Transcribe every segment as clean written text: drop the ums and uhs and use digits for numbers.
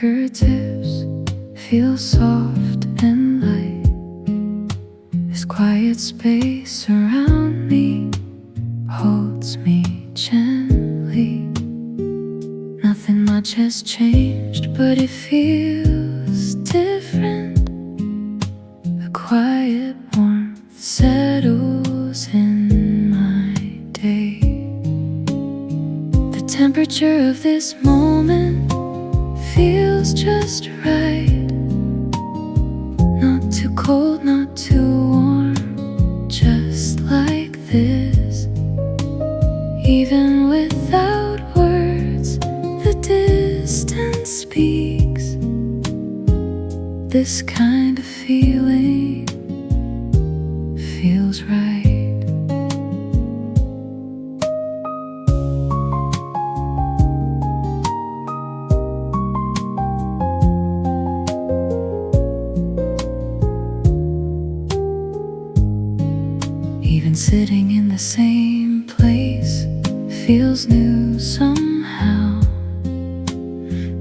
fingertips feel soft and light. This quiet space around me holds me gently. Nothing much has changed, but it feels different. The quiet warmth settles in my day. The temperature of this moment feels just right. Not too cold, not too warm, just like this. Even without words, the distance speaks. This kind of feeling feels right. Even sitting in the same place feels new somehow.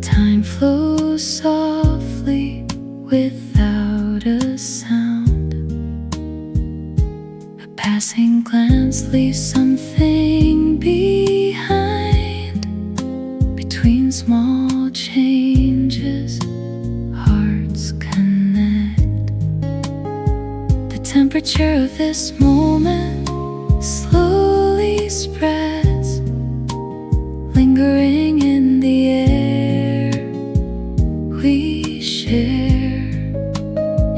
Time flows softly without a sound. A passing glance leaves something behind. Between small changes, hearts connect. The temperature of this moment slowly spreads, lingering in the air we share.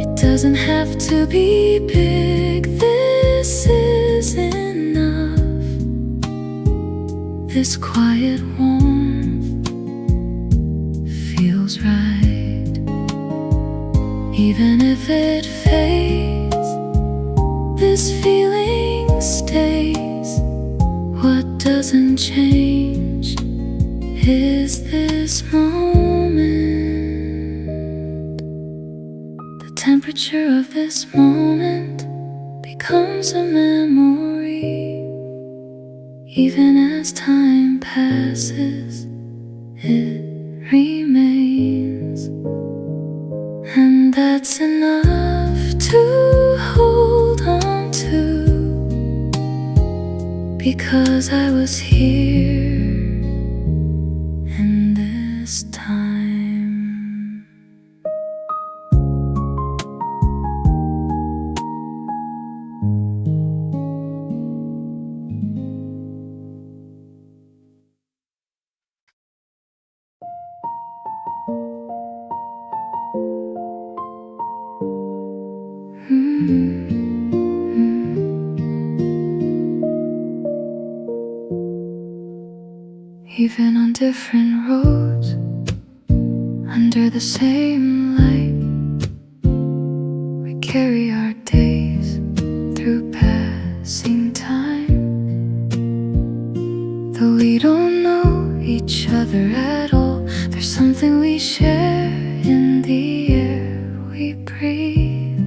It doesn't have to be big, this is enough. This quiet warmth feels right. Even if it fades, this feeling stays. What doesn't change is this moment. The temperature of this moment becomes a memory. Even as time passes, it remains. And that's enough to hold on to, because I was here in this time. Even on different roads, under the same light, we carry our days through passing time. Though we don't know each other at all, there's something we share in the air we breathe.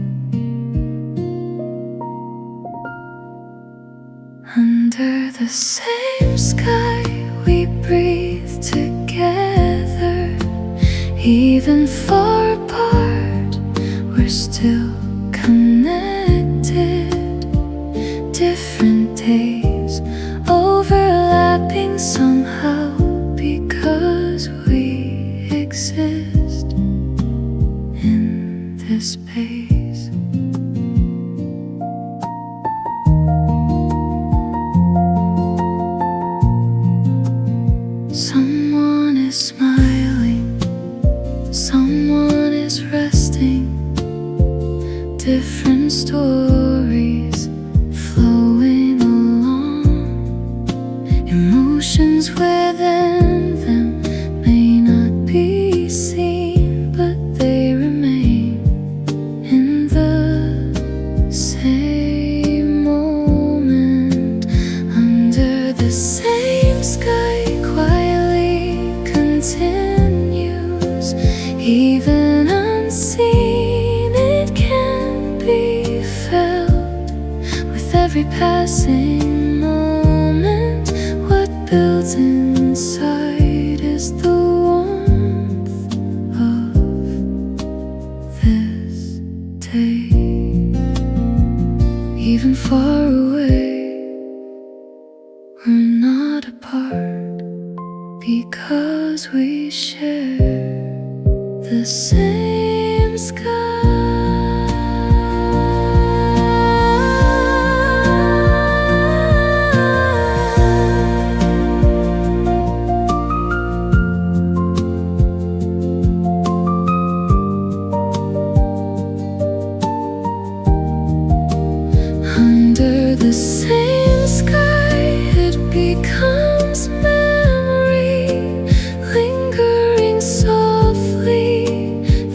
Under the same sky we breathe together. Even far apart, we're still connected. Different days overlapping somehow, because we exist in this space. Someone is smiling, someone is resting. Different stories flowing along. Emotions within them may not be seen, but they remain in the same moment. Under the same sky, continues. Even unseen, it can be felt. With every passing moment, what builds inside is the warmth the same sky. Under the same sky, it becomes memory, lingering softly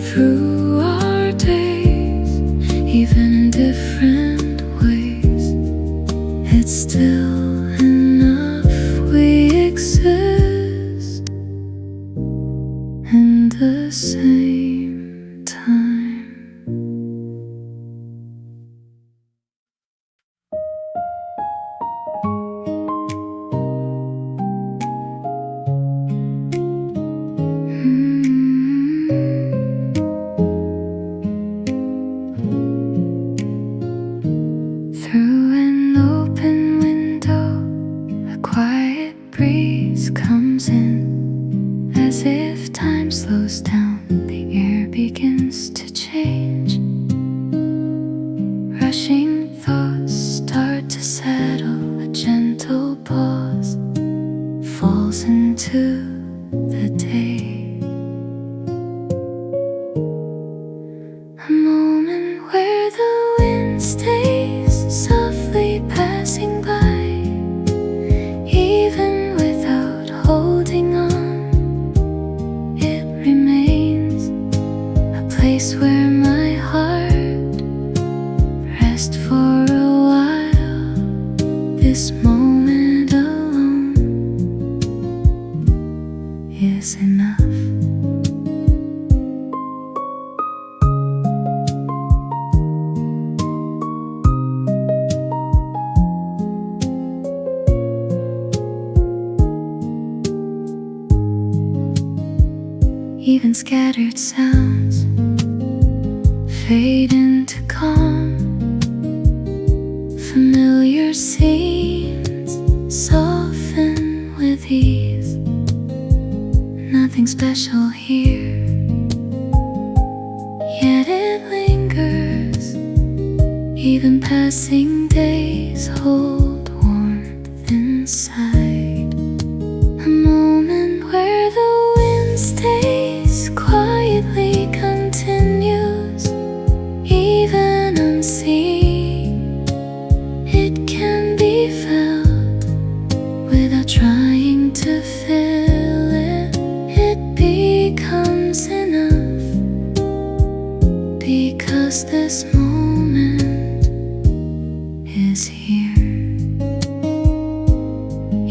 through our days. Even in different ways, it's still enough. We exist in the same time. Through an open window, a quiet breeze comes in, as if time slows down, the air begins to change. Rushing thoughts start to settle, a gentle pause falls into the day. A moment where the wind stays softly passing by, even without holding on. It remains a place where my heart rests for a while. This moment alone is enough. Even scattered sounds fade into calm. Familiar scenes soften with ease. Nothing special here, yet it lingers. Even passing days hold warmth inside. A moment where the wind stays, quietly continues, even unseen. It can be felt without trying to fill it. It becomes enough, because this moment is here.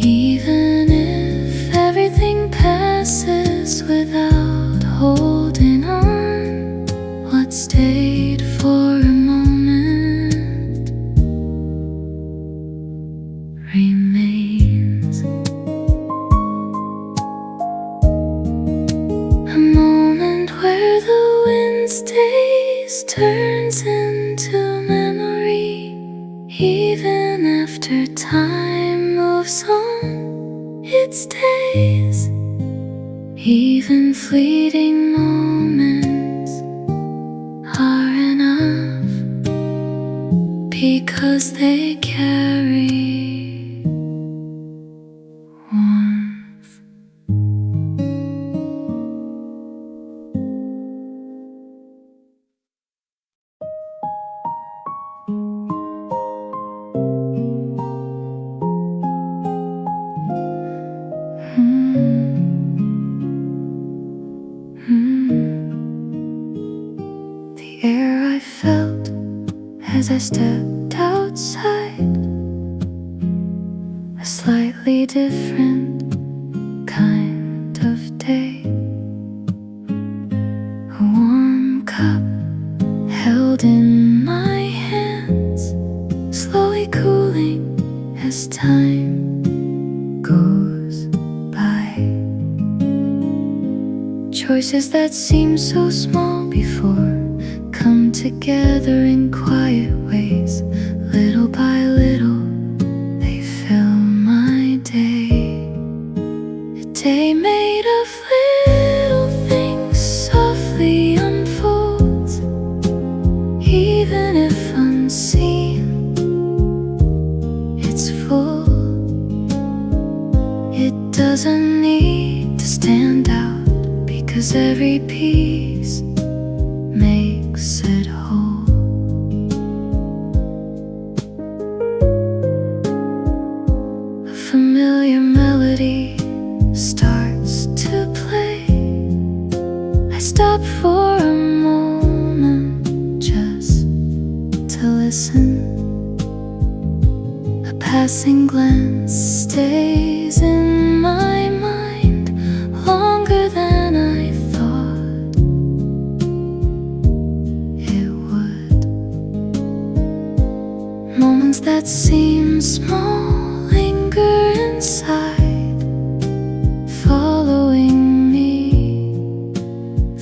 Even if everything passes without holding on, what stayed for a moment remains. A moment where the wind stays turns into memory. Even after time moves on, it stays. Even fleeting moments are enough, because they carry warmth. The air I felt as I stepped outside, a slightly different kind of day. A warm cup held in my hands, slowly cooling as time goes by. Choices that seemed so small before come together in quiet ways. Little by little, they fill my day. A day made of little things softly peace makes it whole. A familiar melody starts to play. I stop for a moment just to listen. A passing glance stays in my mind longer than I thought it would. Moments that seem small linger inside, following me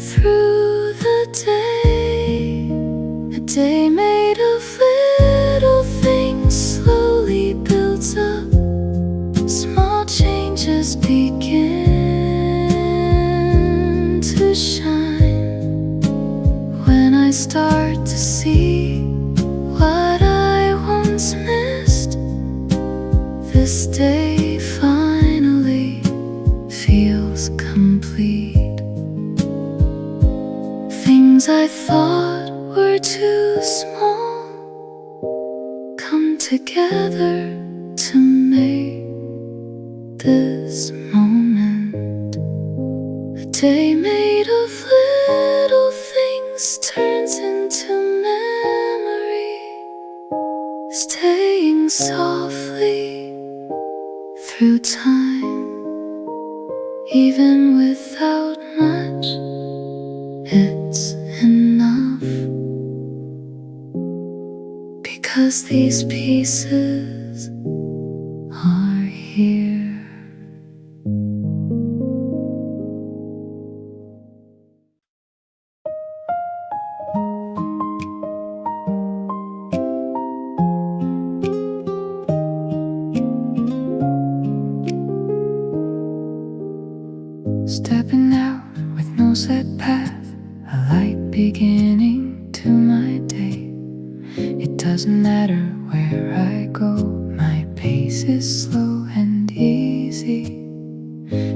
through the day. A day made of little things slowly builds up. Small changes begin to shine when I start to see what I once missed. This day finally feels complete. Things I thought were too small come together to make this moment. A day made of little things turns into memory, staying softly through time. Even without much, it's enough, because these pieces are here. Stepping out with no set path, a light beginning to my day. It doesn't matter where I go, my pace is slow and easy.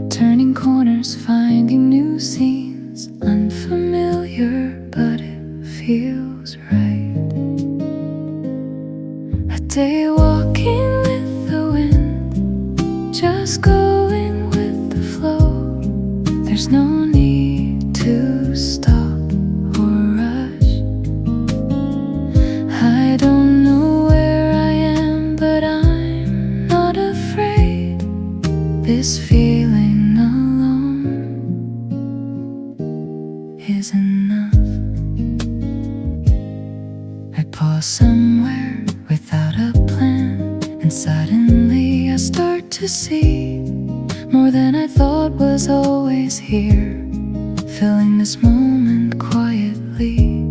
Turning corners, finding new scenes, unfamiliar but it feels right. A day walking with the wind, just going with the flow. There's no need to stop or rush. I don't know where I am, but I'm not afraid. This feeling alone is enough. I pause somewhere without a plan, and suddenly I start to see more than I thought was always here, filling this moment quietly.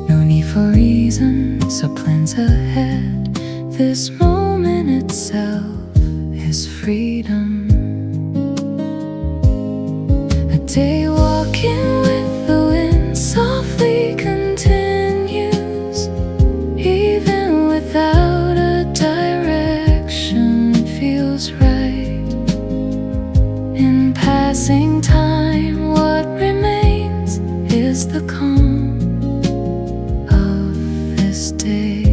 No need for reasons or plans ahead. This moment itself is freedom. A day walking with the wind softly continues. Even without a direction, it feels right. In passing time, what remains is the calm of this day.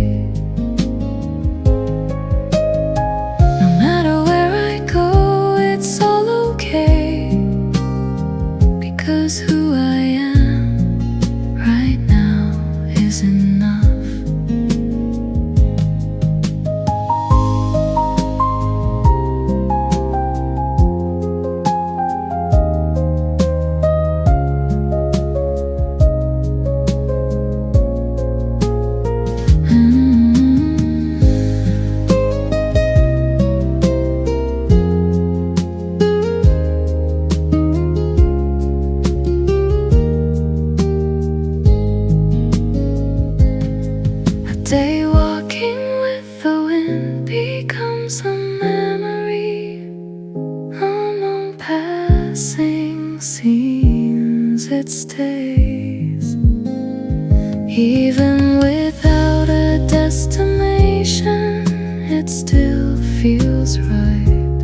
No matter where I go, it's all okay, because who I am right now is enough. Day walking with the wind becomes a memory among passing scenes. It stays, even without a destination. It still feels right,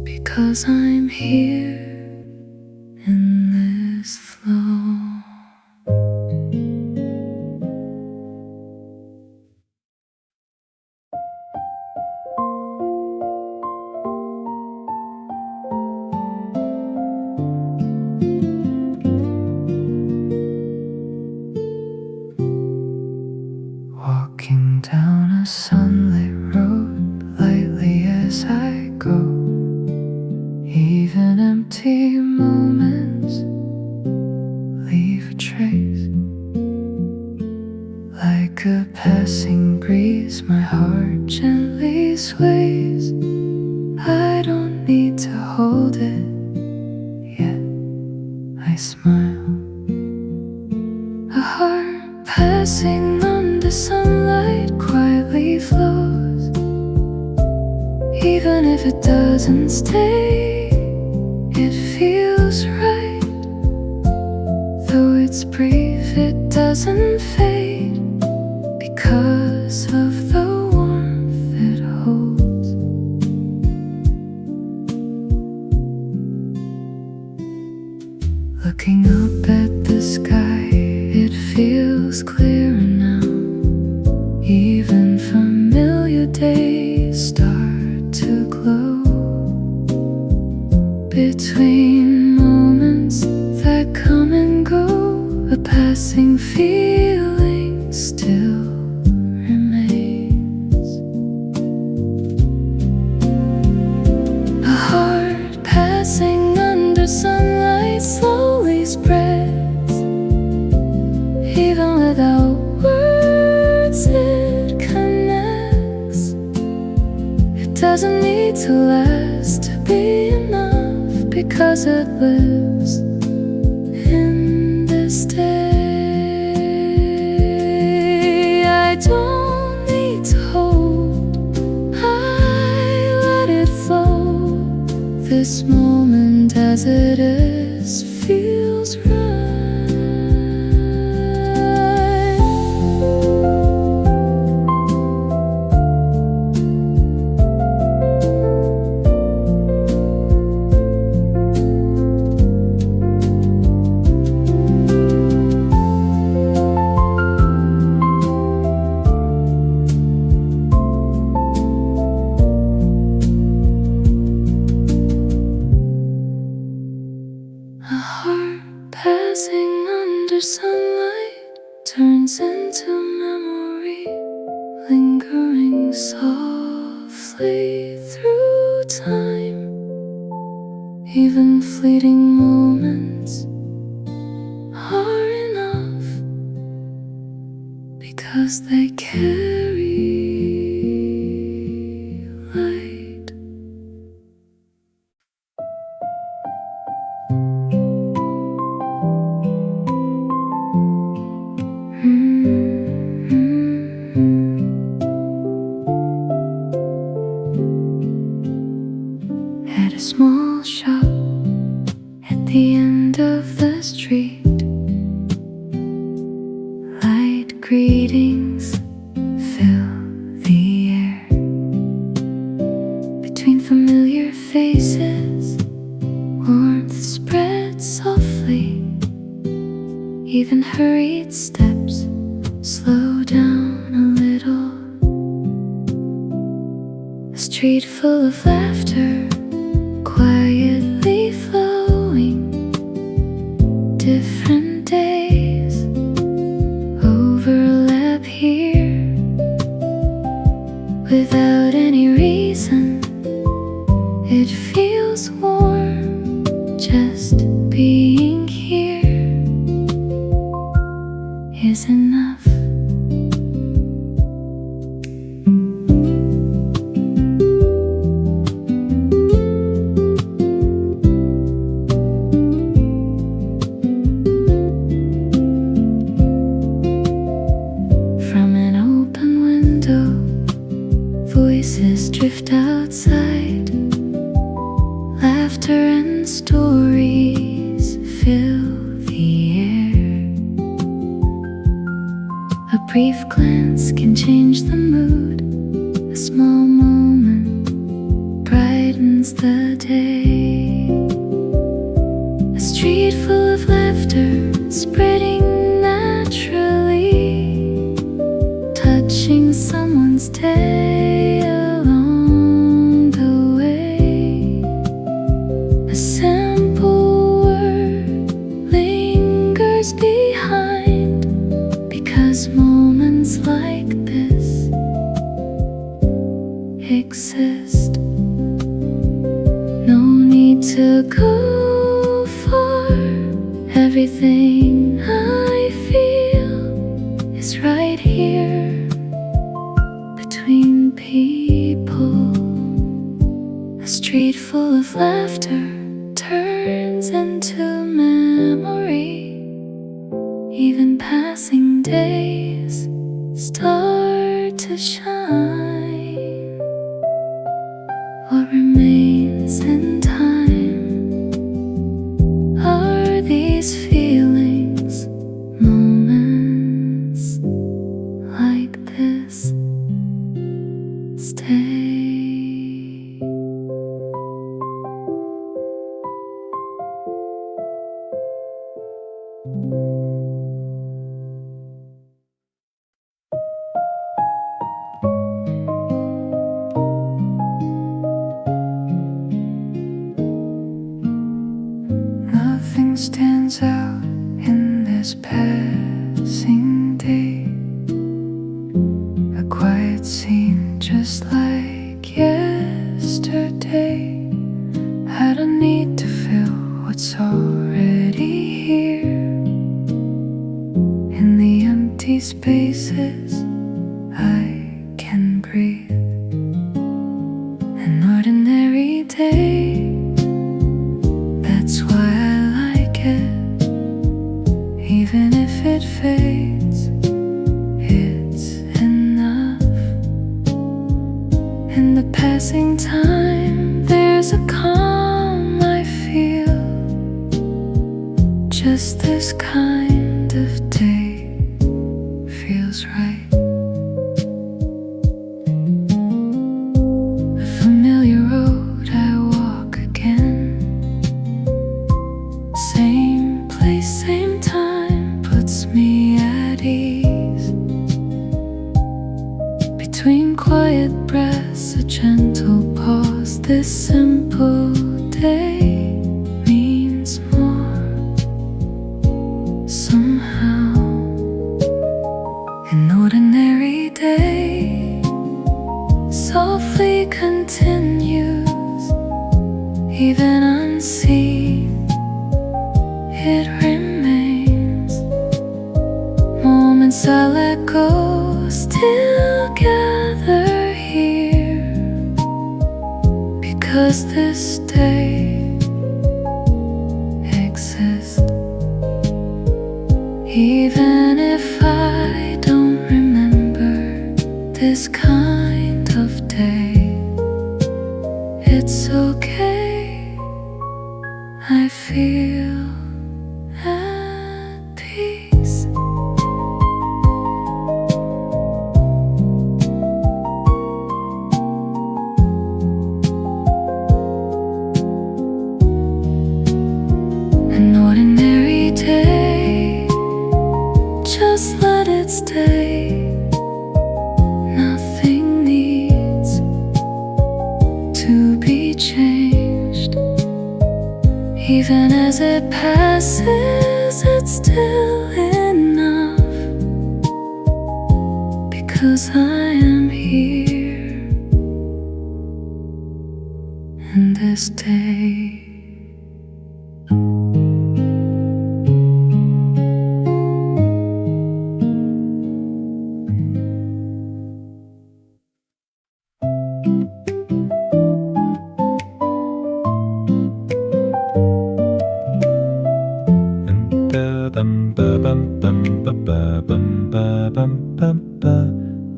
because I'm here in I smile. A heart passing under sunlight quietly flows. Even if it doesn't stay, it feels right. Though it's brief, it doesn't fade because of the warmth it holds. Looking up at the sky, it feels clearer now. Even familiar days start to glow. Between moments that come and go, a passing feeling still remains. A heart passing under sunlight slowly spreads. Even without words, it connects. It doesn't need to last to be enough, because it lives in this day. I don't need to hold, I let it flow. This moment as it is feels right. A heart passing under sunlight turns into memory, lingering softly through time. Even fleeting moments are enough, because they carry light. At a small shop at the end of the street, light greetings fill the air. Between familiar faces, warmth spreads softly. Even hurried steps slow down a little. A street full of laughter quietly flowing. Different days overlap here without any reason. It feels warm just being here is enough. From an open window, voices drift outside. Laughter and stories fill the air. A brief glance can change the mood. A small moment brightens the day. A street full of laughter spreading naturally, touching someone's day along the way. A simple word lingers behind, because moments like this exist. No need to go far. Everything I feel is right here between people. A street full of laughter turns into memory. Nothing stands out in this passing day. A quiet scene just like yesterday. I don't need to feel what's already here. In the empty spaces I can breathe. An ordinary day, that's why I like it. Even if it fades, it's enough. In the passing time, there's a calm I feel. Just this kind of day feels right. A familiar road I walk again. Same place, same time puts me at ease. Between quiet breaths, a gentle pause. This simple day means more somehow. An ordinary day softly continues, even unseen. It remains. Moments I let go still gather here, because this day exists. Even if I don't remember this kind of day, it's okay. I feel at peace. An ordinary day, just let it stay. Nothing needs to be changed. Even as it passes, it's still enough, because I am here in this day.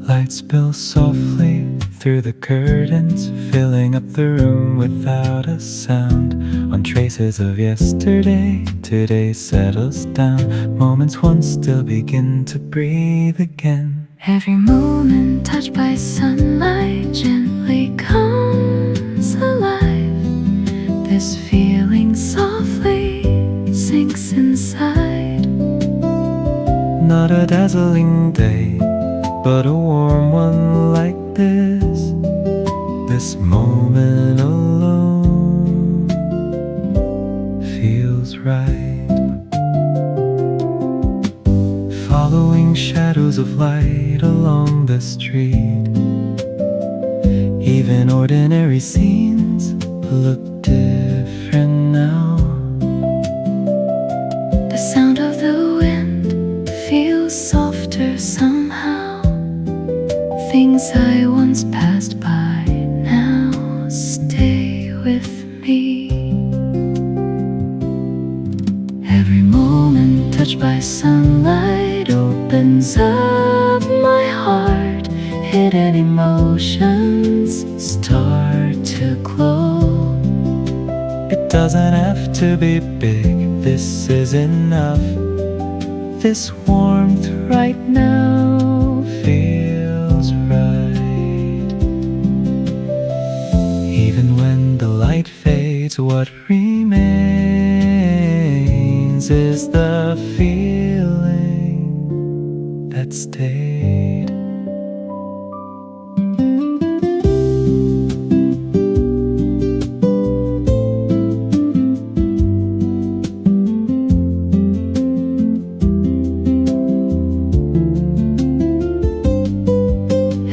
Lights spill softly through the curtains, filling up the room without a sound. On traces of yesterday, today settles down. Moments once still begin to breathe again. Every moment touched by sunlight gently comes alive. This feeling softly sinks inside. Not a dazzling day, but a warm one like this. This moment alone feels right. Following shadows of light along the street. Even ordinary scenes look different now. The sound of the wind feels softer somehow. Things I once passed by now stay with me. Every moment touched by sunlight opens up my heart. Hidden emotions start to glow. It doesn't have to be big, this is enough. This warmth right now feels right. Even when the light fades, what remains remains is the feeling that stayed.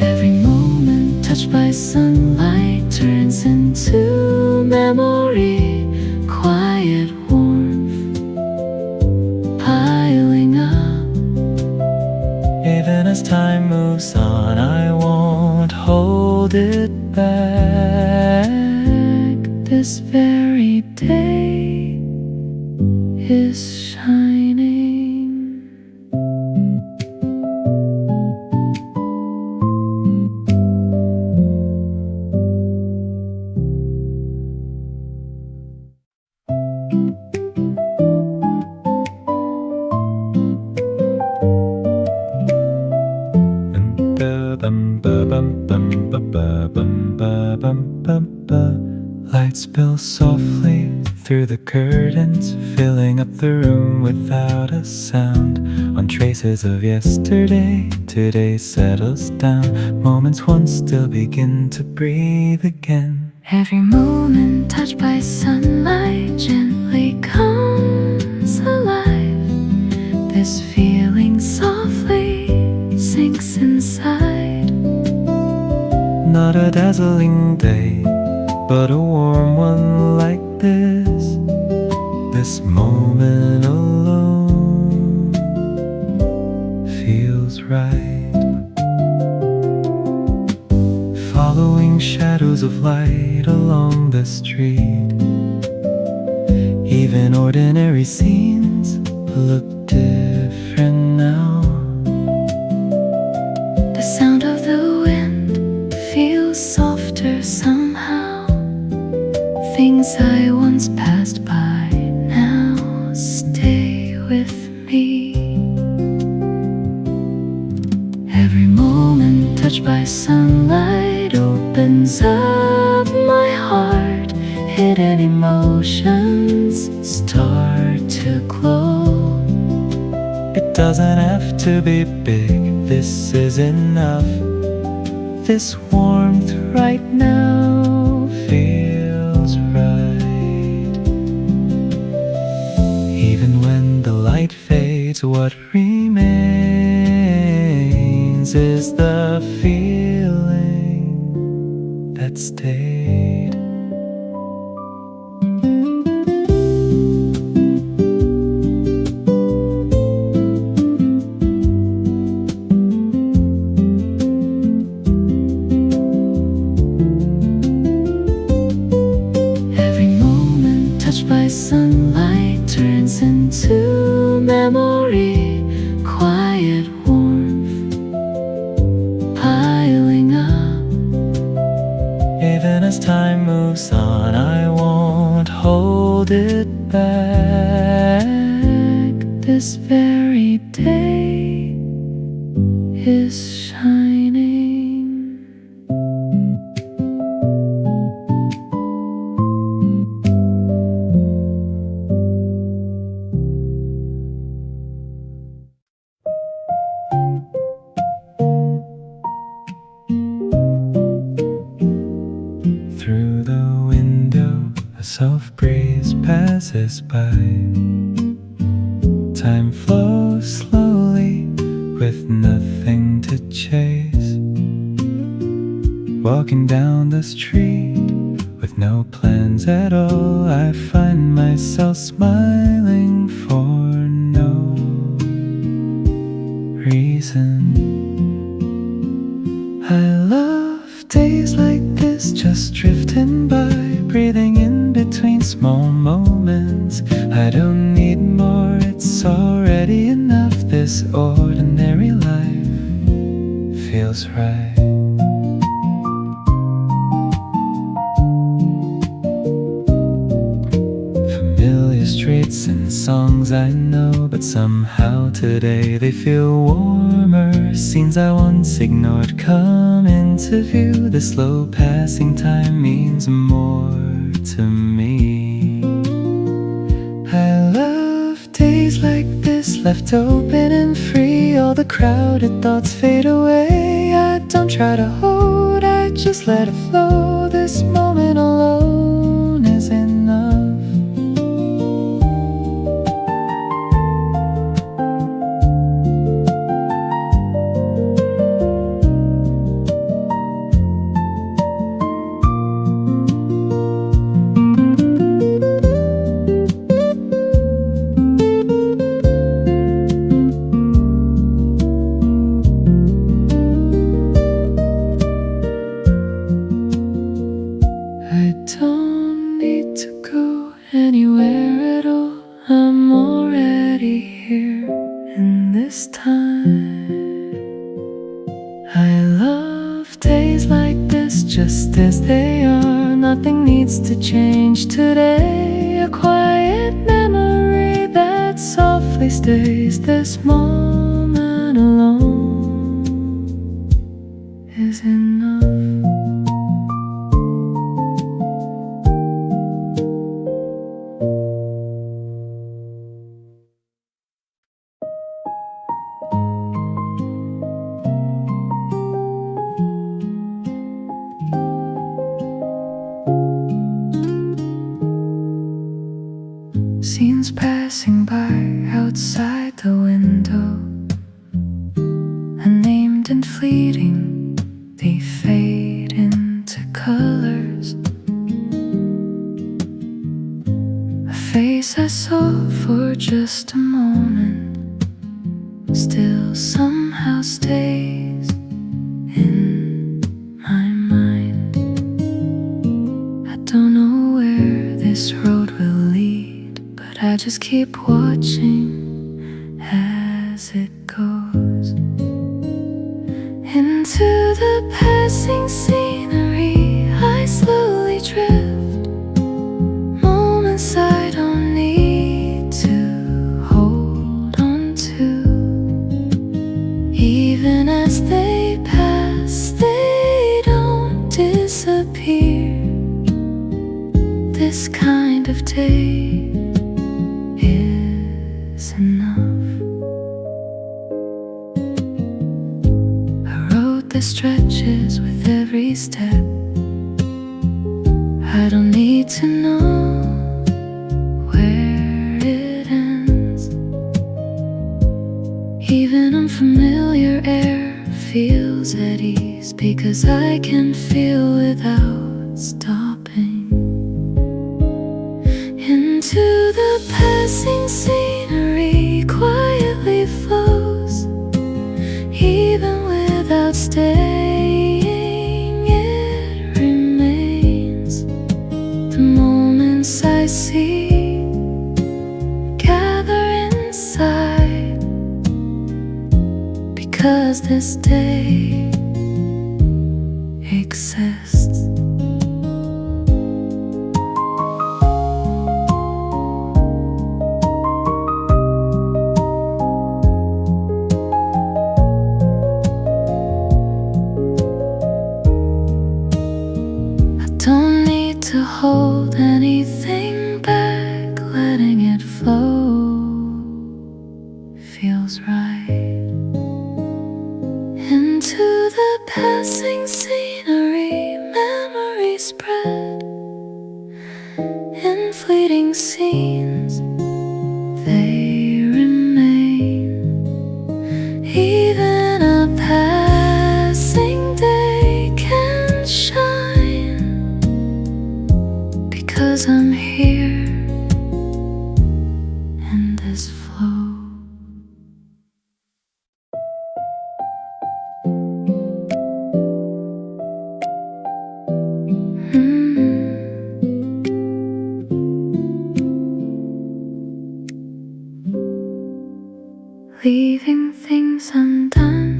Every moment touched by sunlight turns into memory, quiet warmth piling up. Even as time moves on, I won't hold it back. This very day is shining. Lights spill softly through the curtains, filling up the room without a sound. On traces of yesterday, today settles down. Moments once still begin to breathe again. Every moment touched by sunlight gently comes alive. This feeling softly sinks inside. Not a dazzling day, but a warm one like this. This moment alone feels right. Following shadows of light along the street. Even ordinary scenes look different now. The sound of the wind feels softer somehow. Things I once passed by now stay with me. Every moment touched by sunlight opens up my heart. Hidden emotions start to glow. It doesn't have to be big, this is enough. This warmth right now feels right. Even when the light fades, what remains is the feeling that stayed. By sunlight turns into memory, quiet warmth piling up. Even as time moves on, I won't hold it back. This very day is shining. Through the window, a soft breeze passes by. Time flows slowly with nothing to chase. Walking down the street with no plans at all, I find myself smiling for no reason. I love days like this, just drifting by, breathing in between small moments. I don't need more, it's already enough. This ordinary life feels right. Familiar streets and songs I know, but somehow today they feel warmer. Scenes I once ignored come into view. The slow passing time means more to me. I love days just left open and free. All the crowded thoughts fade away. I don't try to hold, I just let it flow. This moment alone is enough. I don't need to go anywhere at all. I'm already here in this time. I love days like this just as they are. Nothing needs to change today. A quiet memory that softly stays. This moment alone is enough. Scenes passing by outside the window, unnamed and fleeting, they fade into colors. A face I saw for just a moment still somehow stays in my mind. I don't know where this road will lead, but I just keep watching as it goes. Into the passing scenery I slowly drift. Moments I don't need to hold on to. Even as they pass, they don't disappear. This kind of day is enough. A road that stretches with every step. I don't need to know where it ends. Even unfamiliar air feels at ease, because I can feel without stopping. Into the passing scenery quietly flows. Even without staying, it remains. The moments I see gather inside, because this day exists. Don't need to hold anything back. Letting it flow feels right. Into the passing scenery, memories spread. In fleeting scenes, they remain. Even a passing day can shine, because I'm here in this flow. Leaving things undone,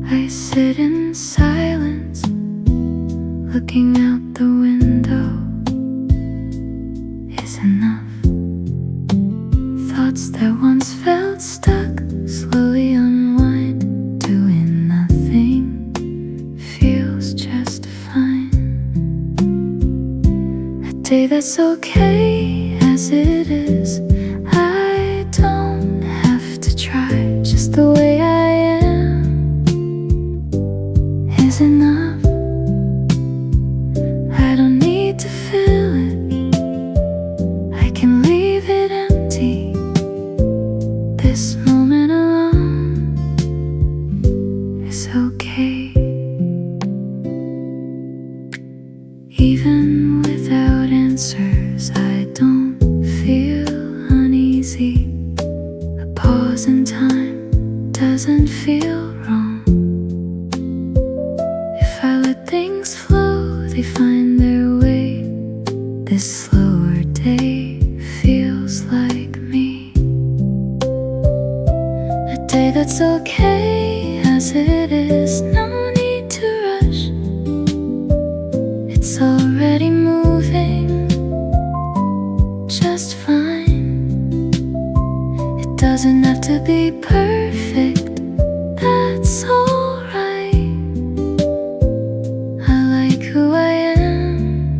I sit in silence, looking out the window is enough. Thoughts that once felt stuck slowly unwind. Doing nothing feels just fine. A day that's okay as it is. I don't easy. A pause in time doesn't feel wrong. If I let things flow, they find their way. This slower day feels like me. A day that's okay as it is. No need to rush. It's already moving just fine. It doesn't have to be perfect. That's alright. I like who I am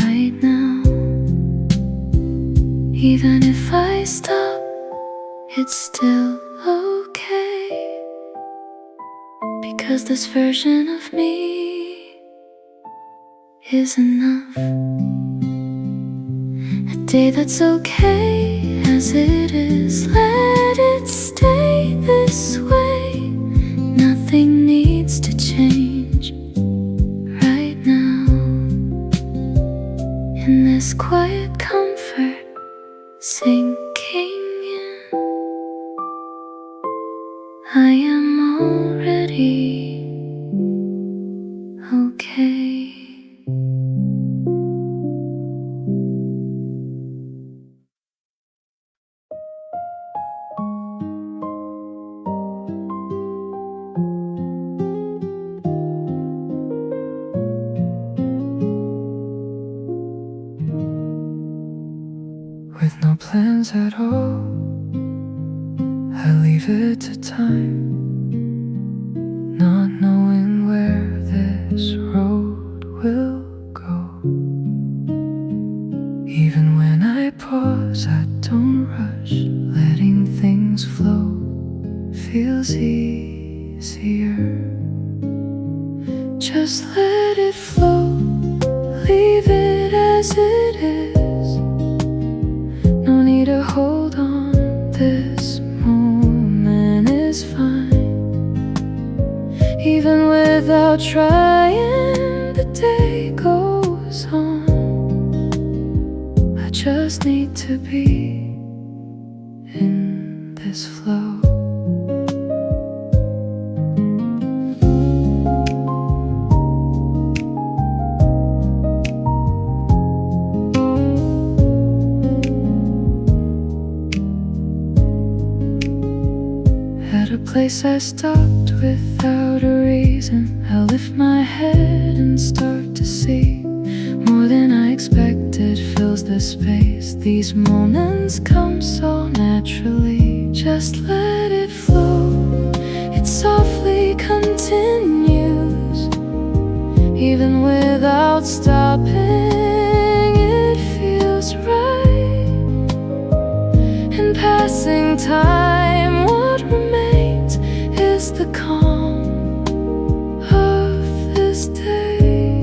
right now. Even if I stop, it's still okay, because this version of me is enough. A day that's okay as it is. Let it stay this way. Nothing needs to change right now. In this quiet comfort sinking in, I am already okay. With no plans at all, I leave it to time, not knowing where this road will go. Even when I pause, I don't rush. Letting things flow feels easier. Just let it flow, leave it as it is. No need to hold on, this moment is fine. Even without trying, the day goes on. I just need to be in this flow. At a place I stopped without a reason, I lift my head and start to see more than I expected fills the space. These moments come so naturally. Just let it flow, it softly continues. Even without stopping, it feels right. In passing time, what remains is the calm of this day.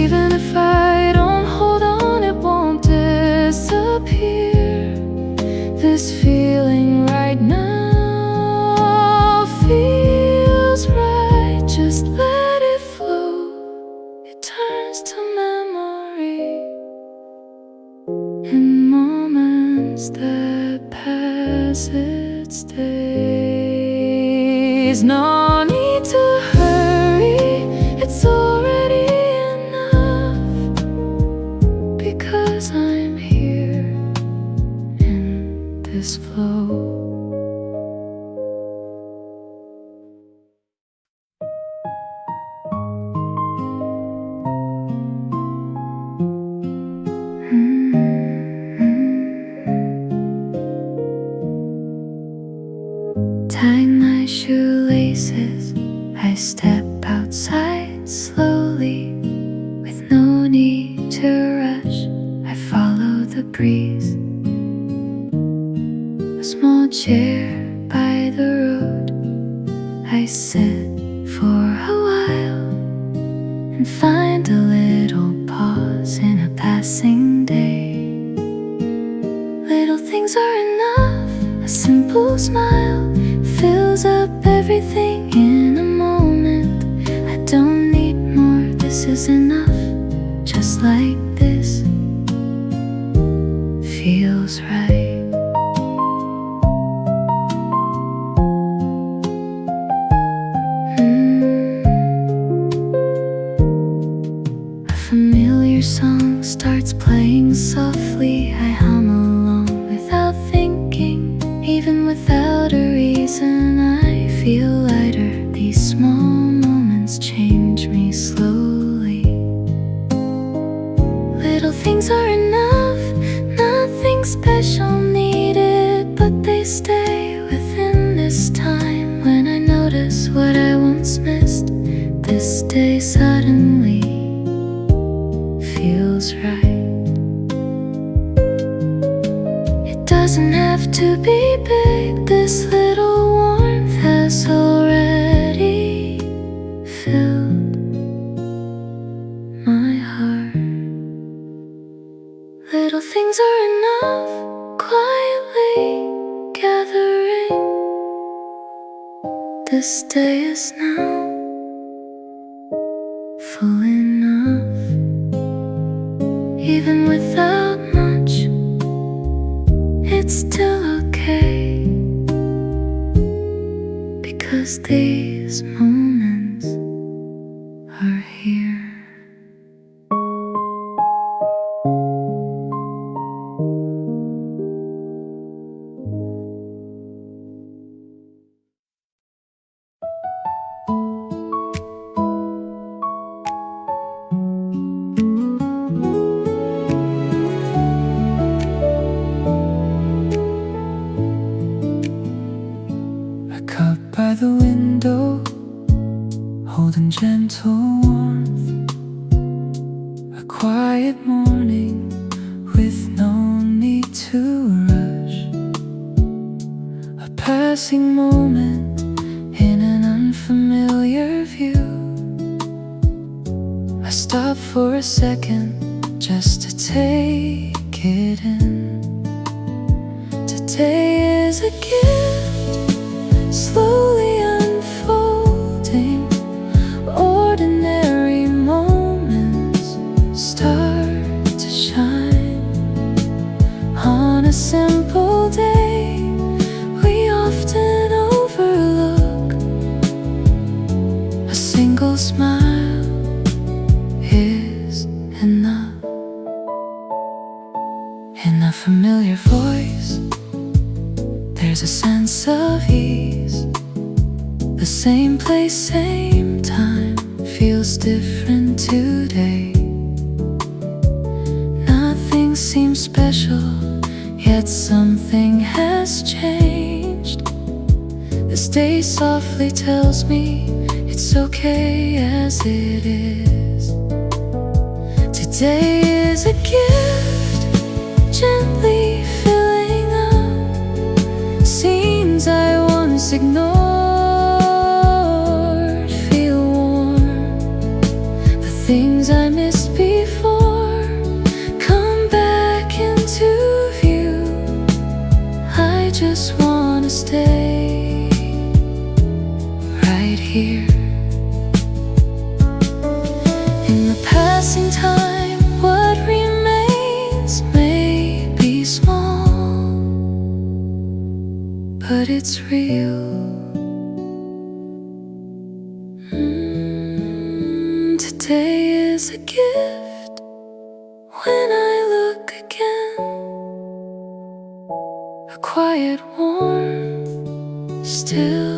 Even if I don't hold on, it won't disappear. This feeling right now feels right. Just let it flow, it turns to memory. In moments that pass, it stays. No need to hurry, it's already enough, because I'm here in this flow. Tying my shoelaces, I step outside slowly. With no need to rush, I follow the breeze. A small chair by the road, I sit for a while and find a little pause in a passing day. Little things are enough, a simple smile fills up everything in a moment. I don't need more, this is enough. Just like this, sing softly, I hum along without thinking. Even without a reason, I feel lighter. These small moments change me slowly. Little things are enough, nothing special needed, but they stay within this time. When I notice what I once missed, this day suddenly feels right. It doesn't have to be big, this little warmth has already filled my heart. Little things are enough, quietly gathering. This day is now full enough. Even without much, it's still okay, because these moments are here. A cup by the window, holding gentle warmth. A quiet morning with no need to rush. A passing moment in an unfamiliar view. I stop for a second just to take it in. Today is a gift, slowly unfolding. Ordinary moments start to shine. On a simple day we often overlook. A single smile is enough. In a familiar voice, there's a sense of ease. The same place, same time feels different today. Nothing seems special, yet something has changed. This day softly tells me it's okay as it is. Today is a gift, gently filling up scenes I once ignored. Feel warm, the things I missed before come back into view. I just wanna stay right here. In the passing time, what remains may be small, but it's real. Today is a gift. When I look again, a quiet warmth still